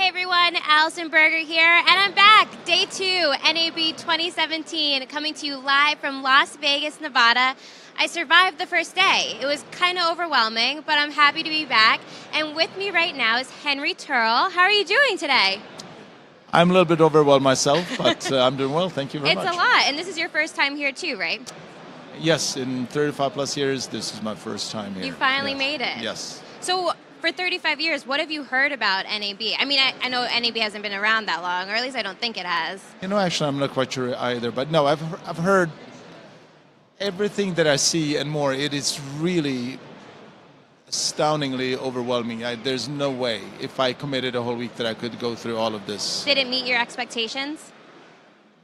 Hey everyone, Allyson Berger here, and I'm back. Day 2, NAB 2017, coming to you live from Las Vegas, Nevada. I survived the first day. It was kind of overwhelming, but I'm happy to be back. And with me right now is Henry Tirl. How are you doing today? I'm a little bit overwhelmed myself, but I'm doing well. Thank you very much. It's a lot, and this is your first time here too, right? Yes, in 35 plus years, this is my first time here. You finally made it. Yes. So for 35 years, what have you heard about NAB? I mean, I know NAB hasn't been around that long, or at least I don't think it has. You know, actually, I'm not quite sure either, but no, I've heard everything that I see and more. It is really astoundingly overwhelming. There's no way, if I committed a whole week, that I could go through all of this. Did it meet your expectations?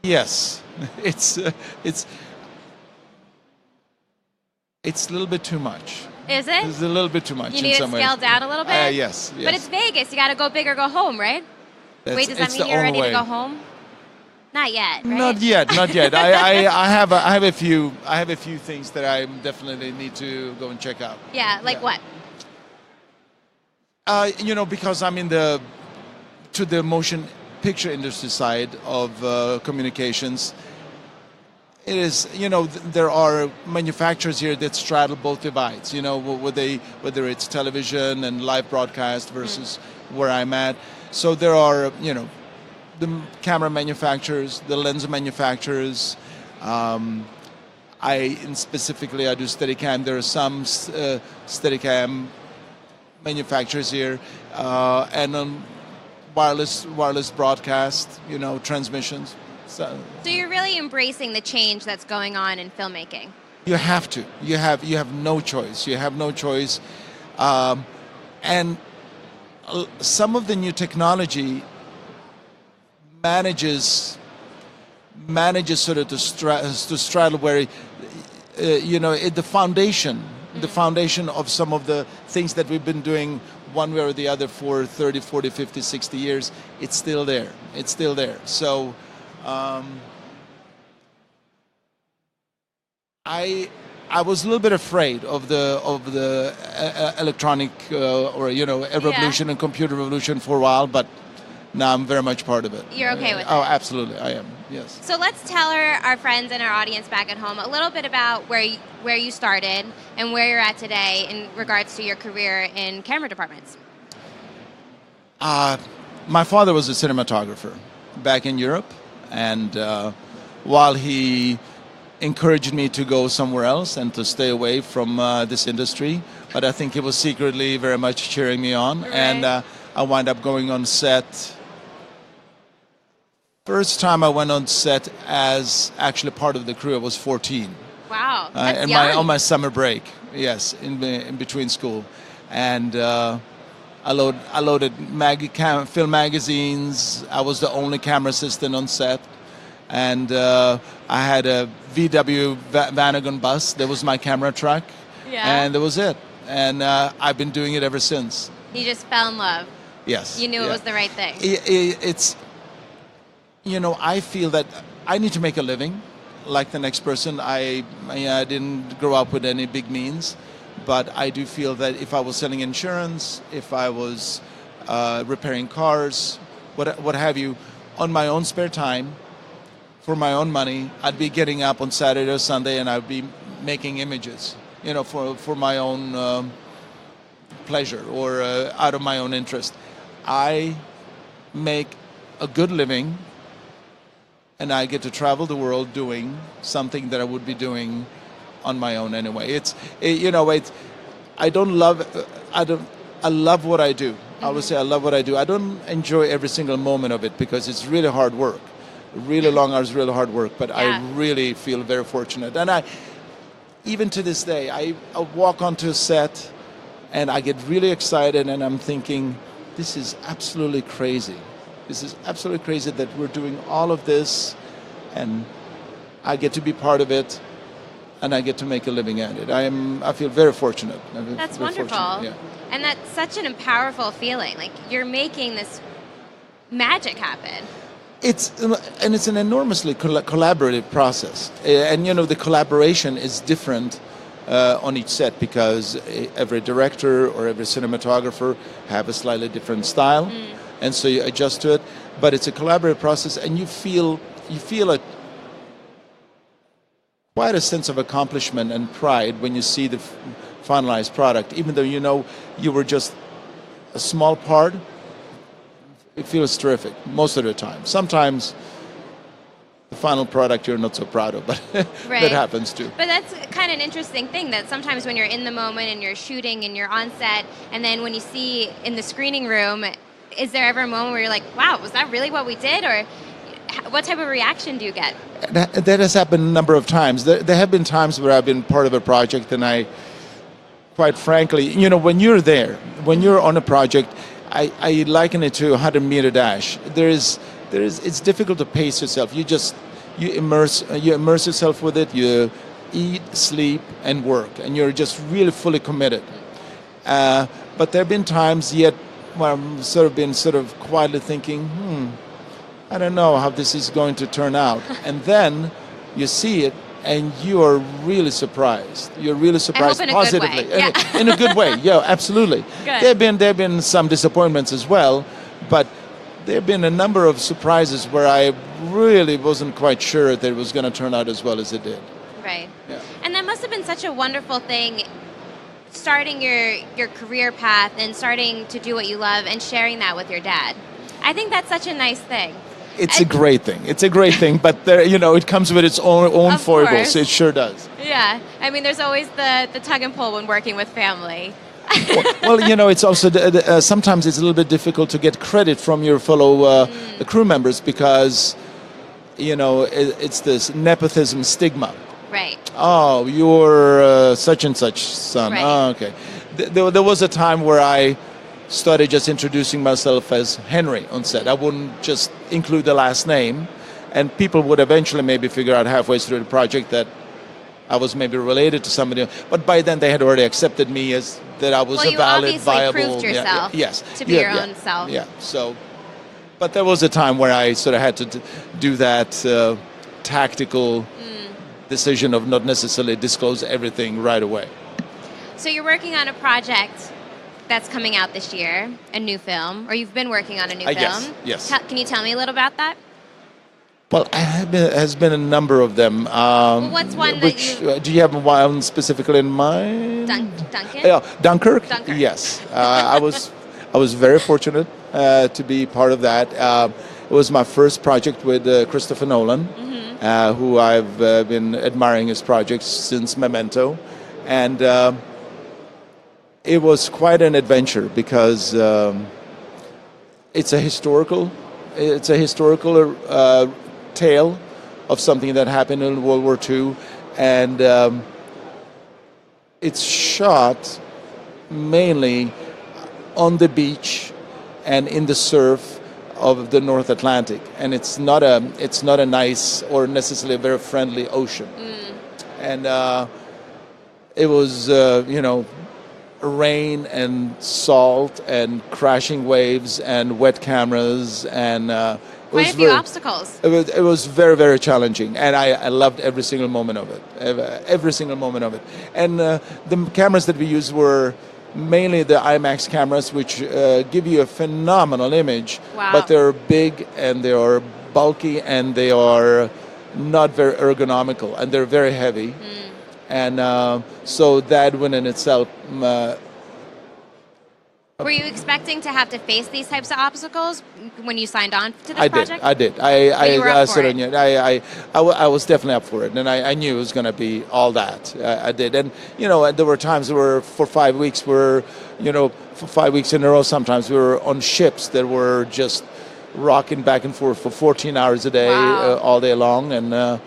Yes, it's a little bit too much. Is it? It's a little bit too much in some ways. You need it scaled down a little bit? Yes. But it's Vegas. You got to go big or go home, right? Wait, does that mean you're ready to go home? Not yet, right? Not yet. I have a few things that I definitely need to go and check out. Yeah, like what? Because I'm to the motion picture industry side of communications. It is, there are manufacturers here that straddle both divides, whether it's television and live broadcast versus where I'm at. So there are, the camera manufacturers, the lens manufacturers. Specifically, I do Steadicam. There are some Steadicam manufacturers here, and on wireless broadcast, transmissions. So you're really embracing the change that's going on in filmmaking. You have to. You have no choice. You have no choice. And some of the new technology manages sort of to straddle where, the foundation of some of the things that we've been doing one way or the other for 30, 40, 50, 60 years, it's still there. So I was a little bit afraid of the electronic revolution and computer revolution for a while, but now I'm very much part of it. You're okay with it? Oh, absolutely, I am. Yes. So let's tell our friends and our audience back at home a little bit about where you started and where you're at today in regards to your career in camera departments. My father was a cinematographer back in Europe. And while he encouraged me to go somewhere else and to stay away from this industry, but I think he was secretly very much cheering me on. Right. And I wound up going on set. First time I went on set as actually part of the crew, I was 14. Wow, that's young. On my summer break, yes, in between school. And I loaded film magazines. I was the only camera assistant on set. And I had a VW Vanagon bus. That was my camera truck. Yeah. And that was it. And I've been doing it ever since. You just fell in love. Yes. You knew it was the right thing. It's, I feel that I need to make a living like the next person. I didn't grow up with any big means. But I do feel that if I was selling insurance, if I was repairing cars, what have you, on my own spare time, for my own money, I'd be getting up on Saturday or Sunday and I'd be making images, for my own pleasure or out of my own interest. I make a good living and I get to travel the world doing something that I would be doing on my own anyway. I love what I do. I always say I love what I do. I don't enjoy every single moment of it because it's really hard work, really long hours, really hard work. But yeah. I really feel very fortunate. And even to this day, I walk onto a set and I get really excited and I'm thinking, this is absolutely crazy. This is absolutely crazy that we're doing all of this and I get to be part of it. And I get to make a living at it. I feel very fortunate. That's wonderful. Yeah. And that's such an powerful feeling. Like you're making this magic happen. It's an enormously collaborative process. And the collaboration is different on each set because every director or every cinematographer have a slightly different style. and so you adjust to it. But it's a collaborative process, and you feel quite a sense of accomplishment and pride when you see the finalized product, even though you know you were just a small part. It feels terrific most of the time. Sometimes the final product you're not so proud of, but Right. that happens too. But that's kind of an interesting thing, that sometimes when you're in the moment and you're shooting and you're on set, and then when you see in the screening room, is there ever a moment where you're like, wow, was that really what we did? Or what type of reaction do you get? That has happened a number of times. There have been times where I've been part of a project, and I, quite frankly, when you're there, when you're on a project, I liken it to a 100-meter dash. It's difficult to pace yourself. You immerse yourself with it. You eat, sleep, and work, and you're just really fully committed. But there have been times yet where I'm sort of quietly thinking, I don't know how this is going to turn out. And then you see it, and you are really surprised. You're really surprised positively. In a good way. Yeah, absolutely. Good. There have been some disappointments as well, but there have been a number of surprises where I really wasn't quite sure that it was going to turn out as well as it did. Right. Yeah. And that must have been such a wonderful thing, starting your career path and starting to do what you love and sharing that with your dad. I think that's such a nice thing. It's a great thing. It's a great thing, but there, it comes with its own Of foibles. course. It sure does. Yeah. I mean, there's always the tug and pull when working with family. Well, it's also sometimes it's a little bit difficult to get credit from your fellow crew members because, it's this nepotism stigma. Right. Oh, you're such and such son. Right. Oh, okay. There was a time where I started just introducing myself as Henry on set. I wouldn't just include the last name, and people would eventually maybe figure out halfway through the project that I was maybe related to somebody. But by then they had already accepted me as that I was a valid, viable. Proved yourself to be your own self. Yeah. So, but there was a time where I sort of had to do that tactical decision of not necessarily disclose everything right away. So you're working on a project that's coming out this year, a new film, or you've been working on a new film. Yes. Can you tell me a little about that? Well, has been a number of them. What's one that you... Do you have one specifically in mind? Duncan? Yeah, Dunkirk? Dunkirk. Yes. I was very fortunate to be part of that. It was my first project with Christopher Nolan, who I've been admiring his projects since Memento. And it was quite an adventure because it's a historical tale of something that happened in World War II, and it's shot mainly on the beach and in the surf of the North Atlantic, and it's not a nice or necessarily a very friendly ocean, and it was rain and salt and crashing waves and wet cameras and quite a few obstacles. It was very, very challenging, and I loved every single moment of it. Every single moment of it. And the cameras that we used were mainly the IMAX cameras, which give you a phenomenal image. Wow. But they're big and they are bulky and they are not very ergonomical and they're very heavy. And so that one in itself. Were you expecting to have to face these types of obstacles when you signed on to this project? I did. You were up for it. I was definitely up for it, and I knew it was going to be all that. I did, and there were times where for 5 weeks for 5 weeks in a row. Sometimes we were on ships that were just rocking back and forth for 14 hours a day, all day long, and.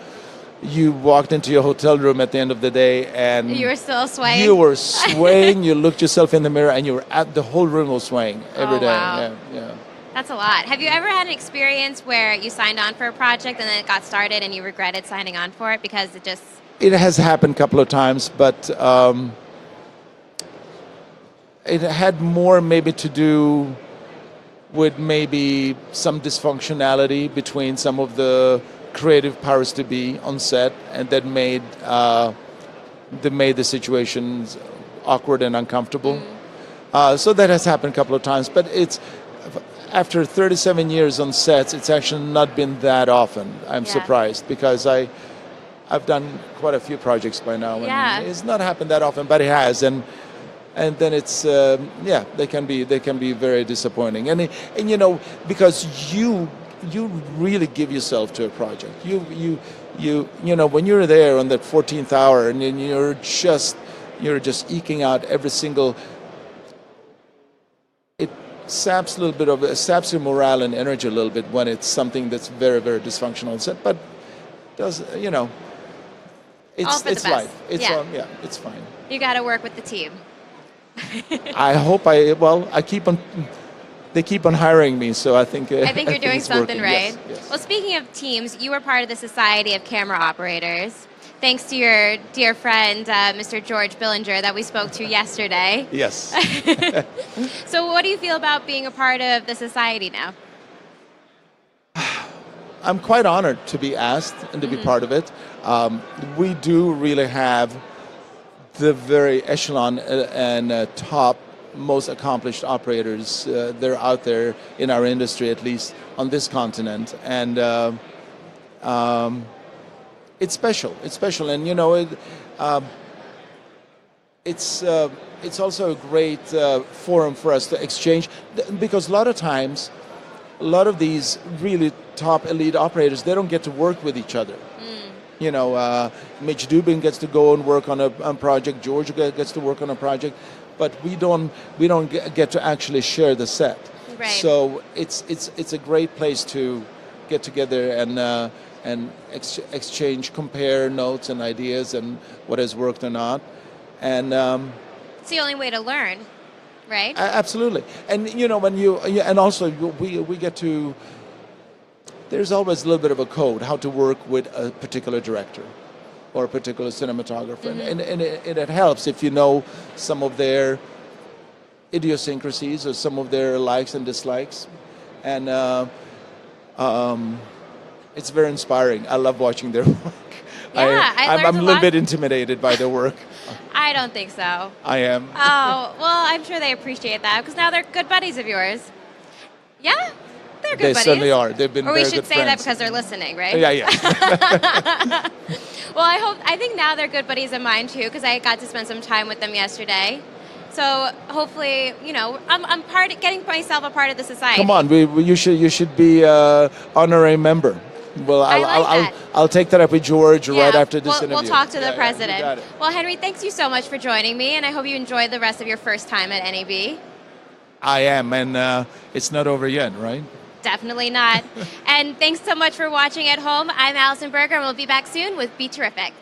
You walked into your hotel room at the end of the day, and you were still swaying. You were swaying. You looked yourself in the mirror, and the whole room was swaying every day. Wow. Yeah. That's a lot. Have you ever had an experience where you signed on for a project and then it got started and you regretted signing on for it because it just... It has happened a couple of times, but it had more maybe to do with maybe some dysfunctionality between some of the creative powers to be on set, and that made the situations awkward and uncomfortable. So that has happened a couple of times, but after 37 years on sets, it's actually not been that often. I'm surprised because I've done quite a few projects by now, and it's not happened that often, but it has, and then it's they can be very disappointing, and you know, because you really give yourself to a project. You know, when you're there on that 14th hour, and then you're just eking out every single. It saps your morale and energy a little bit when it's something that's very, very dysfunctional on set, but does, you know. It's life. It's it's fine. You got to work with the team. I hope they keep on hiring me, so I think you're doing something working. right. Yes. Well, speaking of teams, you were part of the Society of Camera Operators, thanks to your dear friend, Mr. George Billinger, that we spoke to yesterday. Yes. So what do you feel about being a part of the society now? I'm quite honored to be asked and to be part of it. We do really have the very echelon and top, most accomplished operators. They're out there in our industry, at least on this continent, and it's special. It's special, and you know, it's also a great forum for us to exchange, because a lot of times, a lot of these really top elite operators, they don't get to work with each other. You know, Mitch Dubin gets to go and work on a project. George gets to work on a project, but we don't get to actually share the set. Right. So it's a great place to get together and exchange, compare notes and ideas and what has worked or not, and it's the only way to learn. Right. Absolutely, and you know, and also we get to. There's always a little bit of a code how to work with a particular director or a particular cinematographer, and it helps if you know some of their idiosyncrasies or some of their likes and dislikes, and it's very inspiring. I love watching their work. Yeah, I'm a little bit intimidated by their work. I don't think so. I am. Oh, well, I'm sure they appreciate that, because now they're good buddies of yours. Yeah, they're good buddies. They certainly are. They've been very good friends. Or we should say that because they're listening, right? Yeah. Well, I think now they're good buddies of mine too, because I got to spend some time with them yesterday. So hopefully, you know, I'm getting myself a part of the society. Come on, you should be honorary member. Well, I'll take that up with George right after this interview. We'll talk to the president. You got it. Well, Henry, thanks you so much for joining me, and I hope you enjoyed the rest of your first time at NAB. I am, and it's not over yet, right? Definitely not. And thanks so much for watching at home. I'm Allyson Berger, and we'll be back soon with Be Terrific.